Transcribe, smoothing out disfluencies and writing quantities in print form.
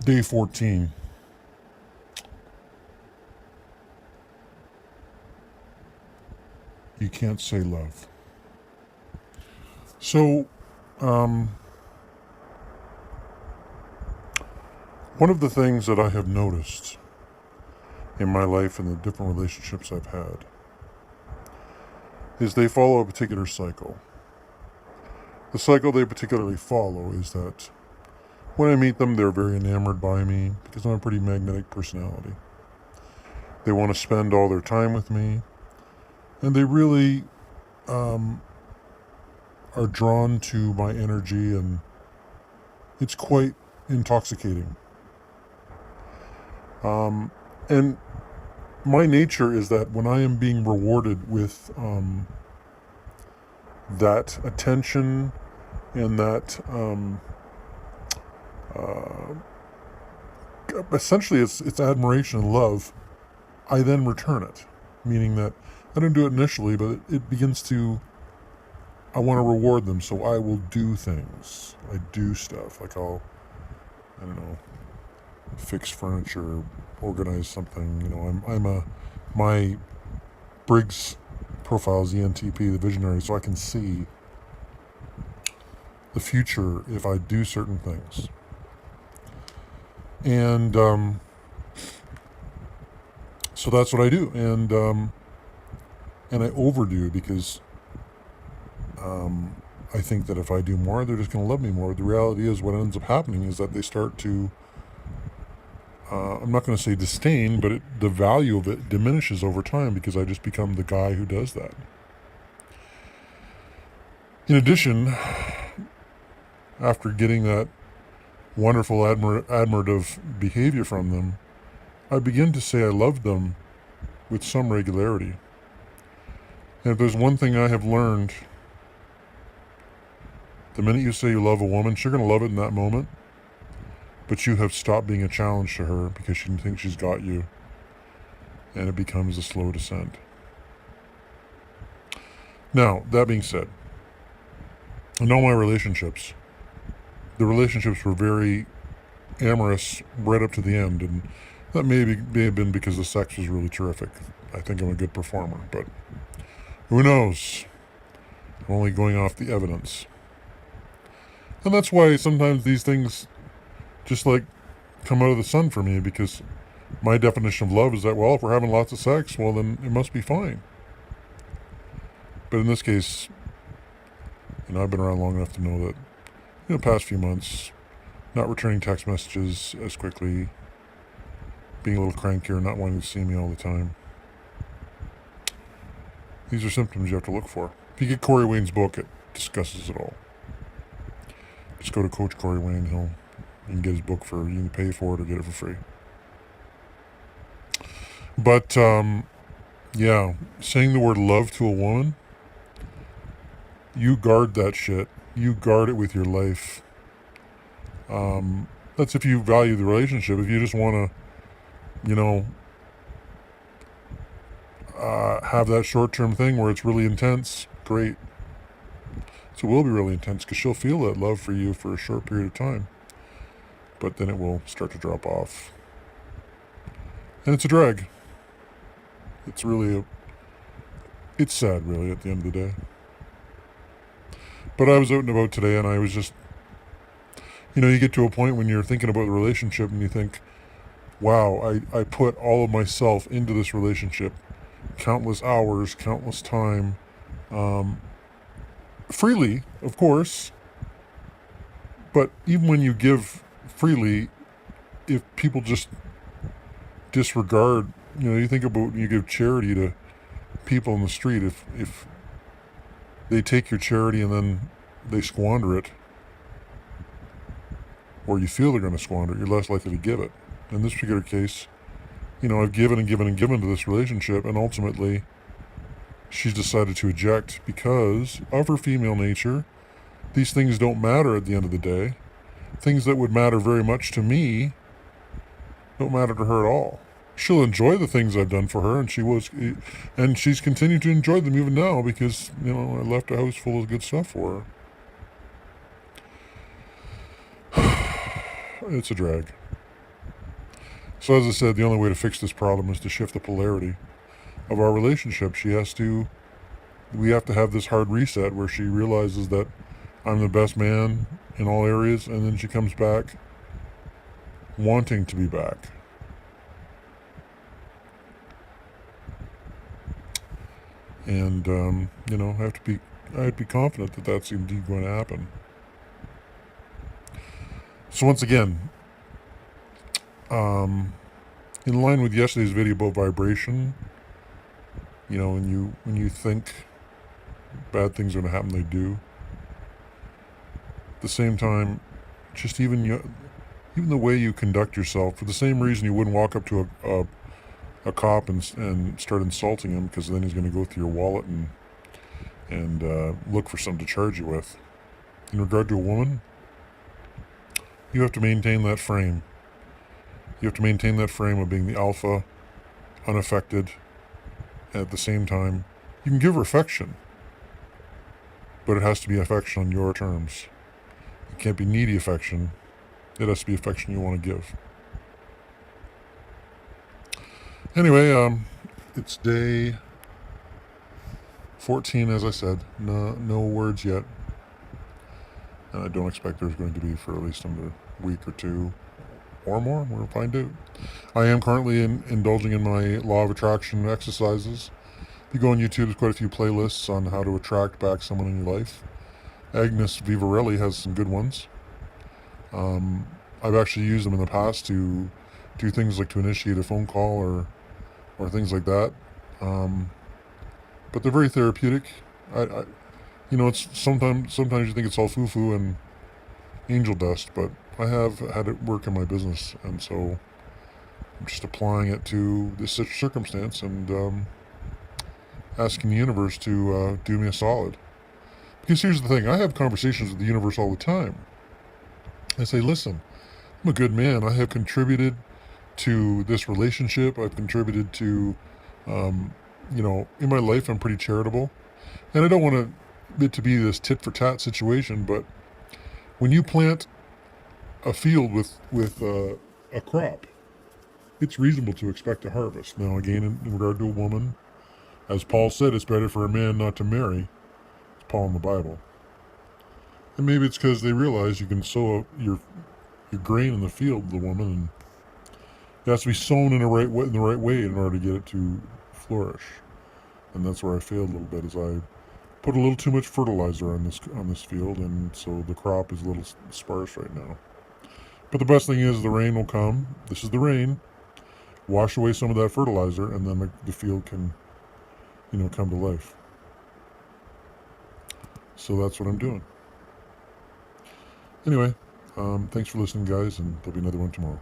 Day 14. You can't say love. So, one of the things that I have noticed in my life and the different relationships I've had is they follow a particular cycle. The cycle they particularly follow is that when I meet them, they're very enamored by me because I'm a pretty magnetic personality. They want to spend all their time with me, and they really are drawn to my energy, and it's quite intoxicating. And my nature is that when I am being rewarded with that attention and that essentially it's admiration and love, I then return it, meaning that I don't do it initially, but it begins to, I want to reward them, so I will do things. I do stuff, like I don't know, fix furniture, organize something. My Briggs profile is ENTP, the visionary, so I can see the future if I do certain things. And so that's what I do, and I overdo because I think that if I do more, they're just going to love me more. The reality is, what ends up happening is that they start to, I'm not going to say disdain, but the value of it diminishes over time because I just become the guy who does that. In addition, after getting that wonderful admirative behavior from them, I begin to say I love them with some regularity. And if there's one thing I have learned, the minute you say you love a woman, she's going to love it in that moment, but you have stopped being a challenge to her because she thinks she's got you, and it becomes a slow descent. Now, that being said, in all my relationships, the relationships were very amorous right up to the end, and that may have been because the sex was really terrific. I think I'm a good performer, but who knows? I'm only going off the evidence. And that's why sometimes these things just like come out of the sun for me, because my definition of love is that, well, if we're having lots of sex, well, then it must be fine. But in this case, I've been around long enough to know that, past few months, not returning text messages as quickly, being a little crankier, not wanting to see me all the time. These are symptoms you have to look for. If you get Corey Wayne's book, it discusses it all. Just go to Coach Corey Wayne. You can get his book you can pay for it or get it for free. But, saying the word love to a woman, you guard that shit. You guard it with your life. That's if you value the relationship. If you just want to, have that short-term thing where it's really intense, great. So it will be really intense because she'll feel that love for you for a short period of time. But then it will start to drop off. And it's a drag. It's sad, really, at the end of the day. But I was out and about today, and I was just, you get to a point when you're thinking about the relationship and you think, wow, I put all of myself into this relationship, countless hours, countless time, freely, of course. But even when you give freely, if people just disregard, you think about when you give charity to people in the street, if they take your charity and then they squander it, or you feel they're going to squander it, you're less likely to give it. In this particular case, I've given and given and given to this relationship, and ultimately she's decided to eject because of her female nature. These things don't matter at the end of the day. Things that would matter very much to me don't matter to her at all. She'll enjoy the things I've done for her, and she's continued to enjoy them even now because, I left a house full of good stuff for her. It's a drag. So as I said, the only way to fix this problem is to shift the polarity of our relationship. We have to have this hard reset where she realizes that I'm the best man in all areas, and then she comes back wanting to be back. And, I have to be confident that that's indeed going to happen. So once again, in line with yesterday's video about vibration, when you think bad things are going to happen, they do. At the same time, just even the way you conduct yourself, for the same reason you wouldn't walk up to a cop and start insulting him, because then he's going to go through your wallet and look for something to charge you with. In regard to a woman, you have to maintain that frame. You have to maintain that frame of being the alpha, unaffected, and at the same time, you can give her affection, but it has to be affection on your terms. It can't be needy affection. It has to be affection you want to give. Anyway, it's day 14, as I said. No words yet. And I don't expect there's going to be for at least another week or two or more. We'll find out. I am currently indulging in my law of attraction exercises. If you go on YouTube, there's quite a few playlists on how to attract back someone in your life. Agnes Vivarelli has some good ones. I've actually used them in the past to do things like to initiate a phone call or things like that. But they're very therapeutic. It's sometimes you think it's all foo-foo and angel dust, but I have had it work in my business, and so I'm just applying it to this circumstance and asking the universe to do me a solid. Because here's the thing, I have conversations with the universe all the time. I say, listen, I'm a good man. I have contributed to this relationship. I've contributed to, in my life, I'm pretty charitable. And I don't want it to be this tit-for-tat situation, but when you plant a field with a crop, it's reasonable to expect a harvest. Now, again, in regard to a woman, as Paul said, it's better for a man not to marry. It's Paul in the Bible. And maybe it's because they realize you can sow your grain in the field of the woman, and it has to be sown in the right way in order to get it to flourish. And that's where I failed a little bit, is I put a little too much fertilizer on this field, and so the crop is a little sparse right now. But the best thing is the rain will come. This is the rain. Wash away some of that fertilizer, and then the field can, come to life. So that's what I'm doing. Anyway, thanks for listening, guys, and there'll be another one tomorrow.